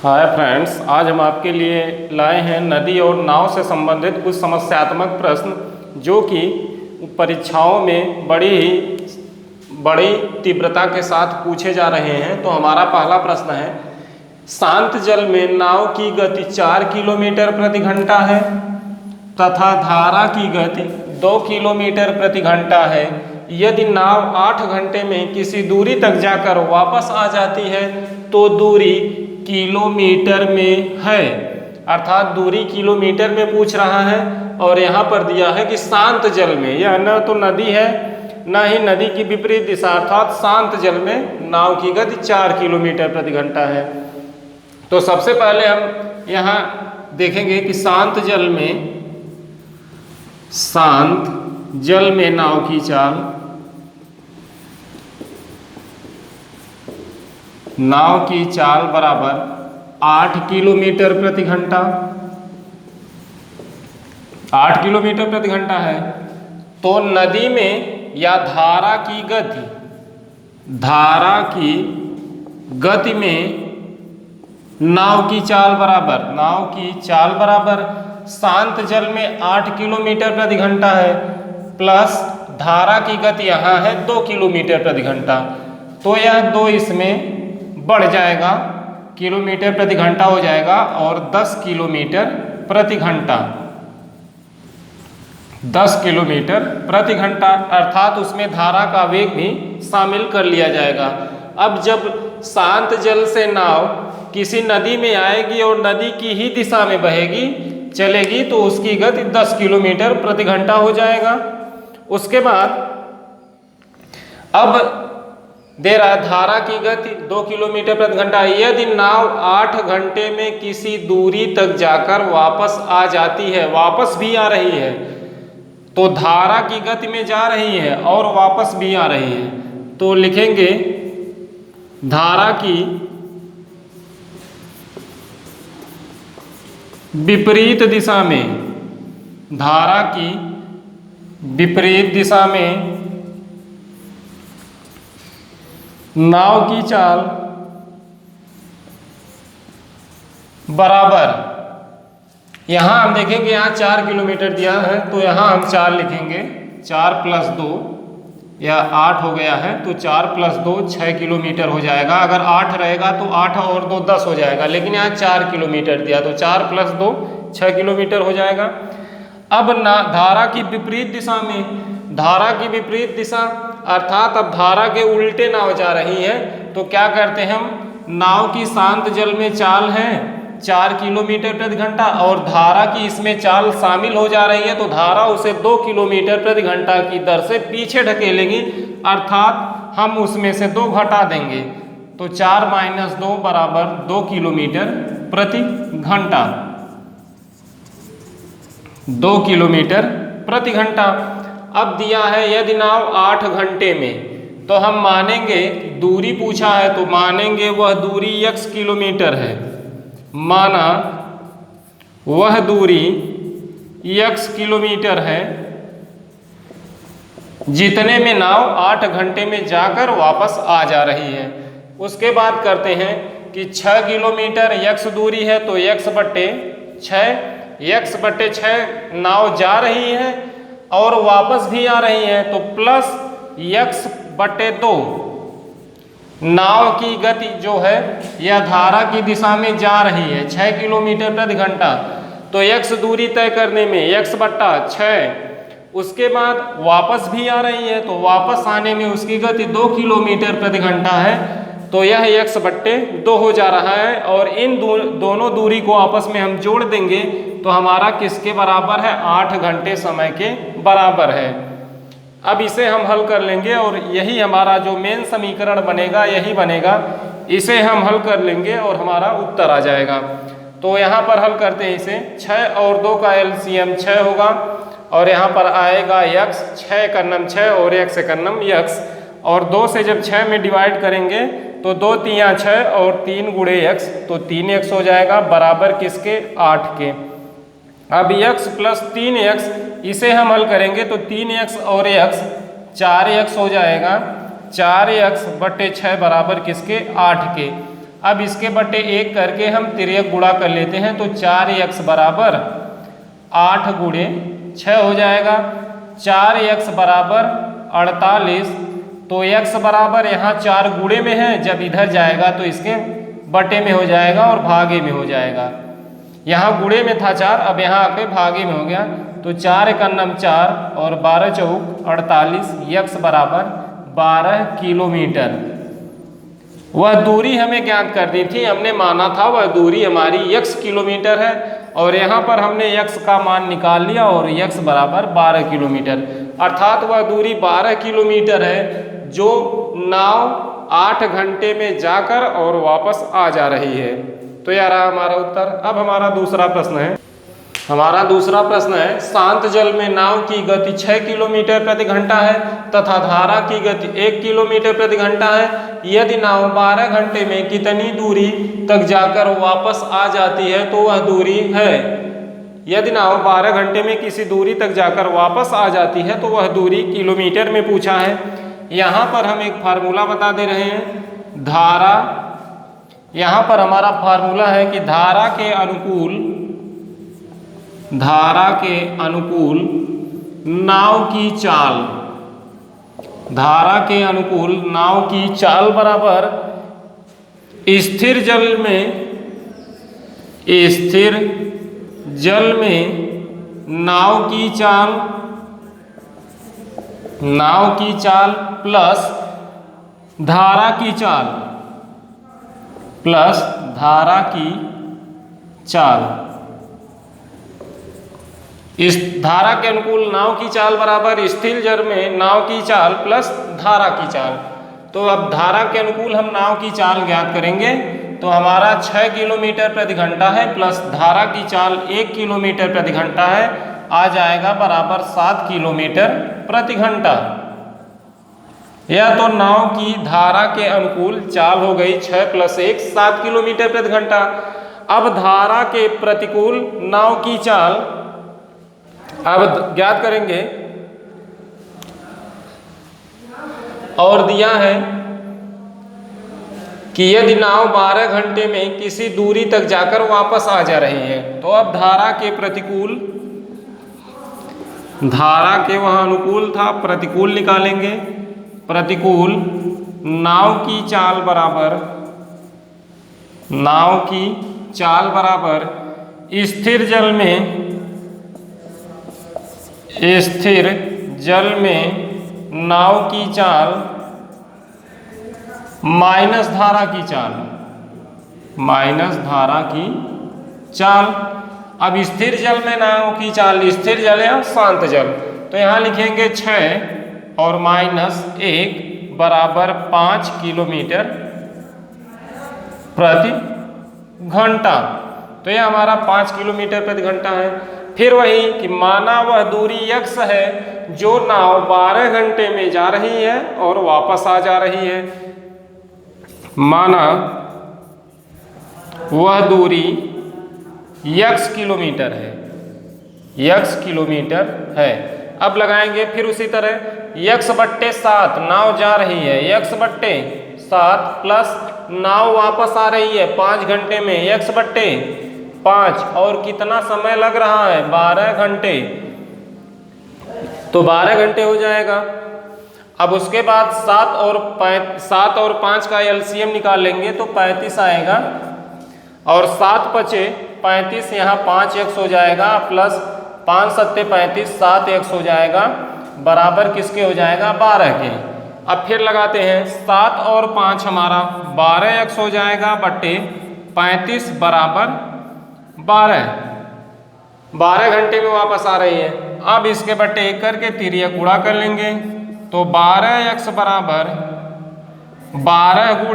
Hi friends, आज हम आपके लिए लाए हैं नदी और नाव से संबंधित कुछ समस्यात्मक प्रश्न जो कि परीक्षाओं में बड़ी तीव्रता के साथ पूछे जा रहे हैं। तो हमारा पहला प्रश्न है, शांत जल में नाव की गति 4 किलोमीटर प्रति घंटा है तथा धारा की गति 2 किलोमीटर प्रति घंटा है। यदि नाव 8 घंटे में किसी दूरी तक जाकर वापस आ जाती है तो दूरी किलोमीटर में है, अर्थात दूरी किलोमीटर में पूछ रहा है। और यहाँ पर दिया है कि शांत जल में, यह न तो नदी है न ही नदी की विपरीत दिशा, अर्थात शांत जल में नाव की गति 4 किलोमीटर प्रति घंटा है। तो सबसे पहले हम यहाँ देखेंगे कि शांत जल में नाव की चाल, बराबर 8 किलोमीटर प्रति घंटा। 8 किलोमीटर प्रति घंटा है। तो नदी में या धारा की गति में नाव की चाल बराबर शांत जल में 8 किलोमीटर प्रति घंटा है प्लस धारा की गति यहाँ है 2 किलोमीटर प्रति घंटा। तो यह 2 इसमें बढ़ जाएगा, किलोमीटर प्रति घंटा हो जाएगा और 10 किलोमीटर प्रति घंटा, 10 किलोमीटर प्रति घंटा, अर्थात उसमें धारा का वेग भी शामिल कर लिया जाएगा। अब जब शांत जल से नाव किसी नदी में आएगी और नदी की ही दिशा में चलेगी तो उसकी गति 10 किलोमीटर प्रति घंटा हो जाएगा। उसके बाद अब दे रहा है धारा की गति 2 किलोमीटर प्रति घंटा। यदि नाव 8 घंटे में किसी दूरी तक जाकर वापस आ जाती है, वापस भी आ रही है, तो धारा की गति में जा रही है और वापस भी आ रही है, तो लिखेंगे धारा की विपरीत दिशा में नाव की चाल बराबर, यहाँ हम देखेंगे यहाँ 4 किलोमीटर दिया है तो यहाँ हम 4 लिखेंगे, 4 + 2 या 8 हो गया है तो 4 + 2 6 किलोमीटर हो जाएगा। अगर 8 रहेगा तो 8 और 2 10 हो जाएगा, लेकिन यहाँ 4 किलोमीटर दिया तो 4 + 2 6 किलोमीटर हो जाएगा। अब धारा की विपरीत दिशा अर्थात अब धारा के उल्टे नाव जा रही है, तो क्या करते हैं हम, नाव की शांत जल में चाल है 4 किलोमीटर प्रति घंटा और धारा की इसमें चाल शामिल हो जा रही है, तो धारा उसे 2 किलोमीटर प्रति घंटा की दर से पीछे ढकेलेगी, अर्थात हम उसमें से 2 घटा देंगे, तो 4 - 2 बराबर 2 किलोमीटर प्रति घंटा, 2 किलोमीटर प्रति घंटा। अब दिया है यदि नाव 8 घंटे में, तो हम मानेंगे दूरी पूछा है तो मानेंगे वह दूरी x किलोमीटर है, माना वह दूरी x किलोमीटर है जितने में नाव 8 घंटे में जाकर वापस आ जा रही है। उसके बाद करते हैं कि 6 किलोमीटर x दूरी है तो x/6 नाव जा रही है और वापस भी आ रही है, तो प्लस x/2 नाव की गति जो है यह धारा की दिशा में जा रही है 6 किलोमीटर प्रति घंटा, तो x दूरी तय करने में x/6, उसके बाद वापस भी आ रही है तो वापस आने में उसकी गति 2 किलोमीटर प्रति घंटा है, तो यह x/2 हो जा रहा है। और इन दोनों दूरी को आपस में हम जोड़ देंगे तो हमारा किसके बराबर है, 8 घंटे समय के बराबर है। अब इसे हम हल कर लेंगे और यही हमारा जो मेन समीकरण बनेगा यही बनेगा, इसे हम हल कर लेंगे और हमारा उत्तर आ जाएगा। तो यहाँ पर हल करते हैं इसे, 6 और 2 का LCM 6 होगा और यहाँ पर आएगा x, 6 × 9 6 और x × 9 x, और 2 से जब 6 में डिवाइड करेंगे तो 2 × 3 = 6 और 3 × x तो 3x हो जाएगा, बराबर किसके, 8 के। अब x + 3x इसे हम हल करेंगे तो 3x और x 4x हो जाएगा, 4x/6 बराबर किसके, 8 के। अब इसके बटे 1 करके हम तिर्यक गुणा कर लेते हैं, तो 4x बराबर 8 गुणे 6 हो जाएगा। 4x बराबर 48, तो x बराबर यहाँ 4 गुणे में है, जब इधर जाएगा तो इसके बटे में हो जाएगा और भागे में हो जाएगा। यहाँ गुणे में था 4, अब यहाँ आके भागे में हो गया, तो 4 × 4 और 12 चौक 48, x बराबर 12 किलोमीटर। वह दूरी हमें ज्ञात करनी थी, हमने माना था वह दूरी हमारी x किलोमीटर है, और यहाँ पर हमने x का मान निकाल लिया और x बराबर 12 किलोमीटर, अर्थात वह दूरी 12 किलोमीटर है जो नाव 8 घंटे में जाकर और वापस आ जा रही है। तो यह रहा हमारा उत्तर। अब हमारा दूसरा प्रश्न है। हमारा दूसरा प्रश्न है, शांत जल में नाव की गति 6 किलोमीटर प्रति घंटा है तथा धारा की गति 1 किलोमीटर प्रति घंटा है। यदि नाव 12 घंटे में कितनी दूरी तक जाकर वापस आ जाती है तो वह दूरी है। यदि नाव 12 घंटे में किसी दूरी तक जाकर वापस आ जाती है तो वह दूरी किलोमीटर में पूछा है। यहाँ पर हम एक फार्मूला बता दे रहे हैं। धारा, यहाँ पर हमारा फार्मूला है कि धारा के अनुकूल नाव की चाल, धारा के अनुकूल नाव की चाल बराबर स्थिर जल में नाव की चाल प्लस धारा की चाल। इस धारा के अनुकूल नाव की चाल बराबर स्थिर जल में नाव की चाल प्लस धारा की चाल। तो अब धारा के अनुकूल हम नाव की चाल ज्ञात करेंगे, तो हमारा 6 किलोमीटर प्रति घंटा है प्लस धारा की चाल 1 किलोमीटर प्रति घंटा है, आ जाएगा बराबर 7 किलोमीटर प्रति घंटा। यह तो नाव की धारा के अनुकूल चाल हो गई 6 + 1 7 किलोमीटर प्रति घंटा। अब धारा के प्रतिकूल नाव की चाल अब ज्ञात करेंगे, और दिया है कि यदि नाव 12 घंटे में किसी दूरी तक जाकर वापस आ जा रही है, तो अब धारा के प्रतिकूल, धारा के वहाँ अनुकूल था, प्रतिकूल निकालेंगे। प्रतिकूल नाव की चाल बराबर स्थिर जल में नाव की चाल माइनस धारा की चाल। अब स्थिर जल में नाव की चाल, स्थिर जल या शांत जल, तो यहाँ लिखेंगे 6 और -1 बराबर 5 किलोमीटर प्रति घंटा। तो यह हमारा 5 किलोमीटर प्रति घंटा है। फिर वही कि माना वह दूरी x है जो नाव 12 घंटे में जा रही है और वापस आ जा रही है। माना वह दूरी x किलोमीटर है, अब लगाएंगे फिर उसी तरह x/7 नाव जा रही है, x/7 प्लस नाव वापस आ रही है 5 घंटे में, x/5 और कितना समय लग रहा है 12 घंटे, तो 12 घंटे हो जाएगा। अब उसके बाद 7 और 5 का एलसीएम निकाल लेंगे तो 35 आएगा, और 7 × 5 = 35, यहाँ 5x हो जाएगा प्लस 5 × 7 = 35, 7x हो जाएगा, बराबर किसके हो जाएगा 12 के। अब फिर लगाते हैं 7 और 5 हमारा 12x हो जाएगा बटे 35 बराबर 12 घंटे में वापस आ रही है। अब इसके बटे 1 करके तिर्यक गुणा कर लेंगे, तो 12x बराबर 12 ×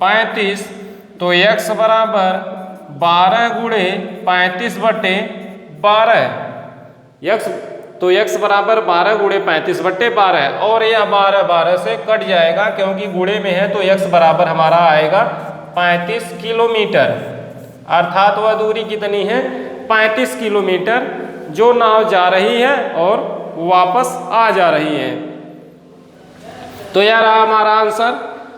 35, तो x बराबर 12 × 35 बटे 12, तो x बराबर 12 × 35 बटे 12, और यह 12 से कट जाएगा क्योंकि गुणे में है, तो x बराबर हमारा आएगा 35 किलोमीटर। अर्थात वह दूरी कितनी है 35 किलोमीटर, जो नाव जा रही है और वापस आ जा रही है। तो यह रहा हमारा आंसर।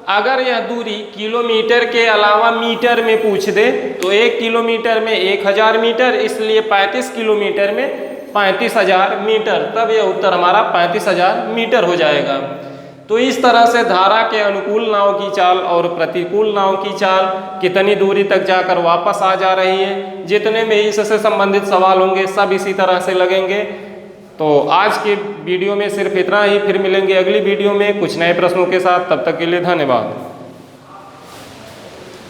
अगर यह दूरी किलोमीटर के अलावा मीटर में पूछ दे तो 1 किलोमीटर में 1000 मीटर, इसलिए 35 किलोमीटर में 35,000 मीटर, तब यह उत्तर हमारा 35,000 मीटर हो जाएगा। तो इस तरह से धारा के अनुकूल नाव की चाल और प्रतिकूल नाव की चाल कितनी दूरी तक जाकर वापस आ जा रही है, जितने भी इससे संबंधित सवाल होंगे सब इसी तरह से लगेंगे। तो आज के वीडियो में सिर्फ इतना ही, फिर मिलेंगे अगली वीडियो में कुछ नए प्रश्नों के साथ। तब तक के लिए धन्यवाद।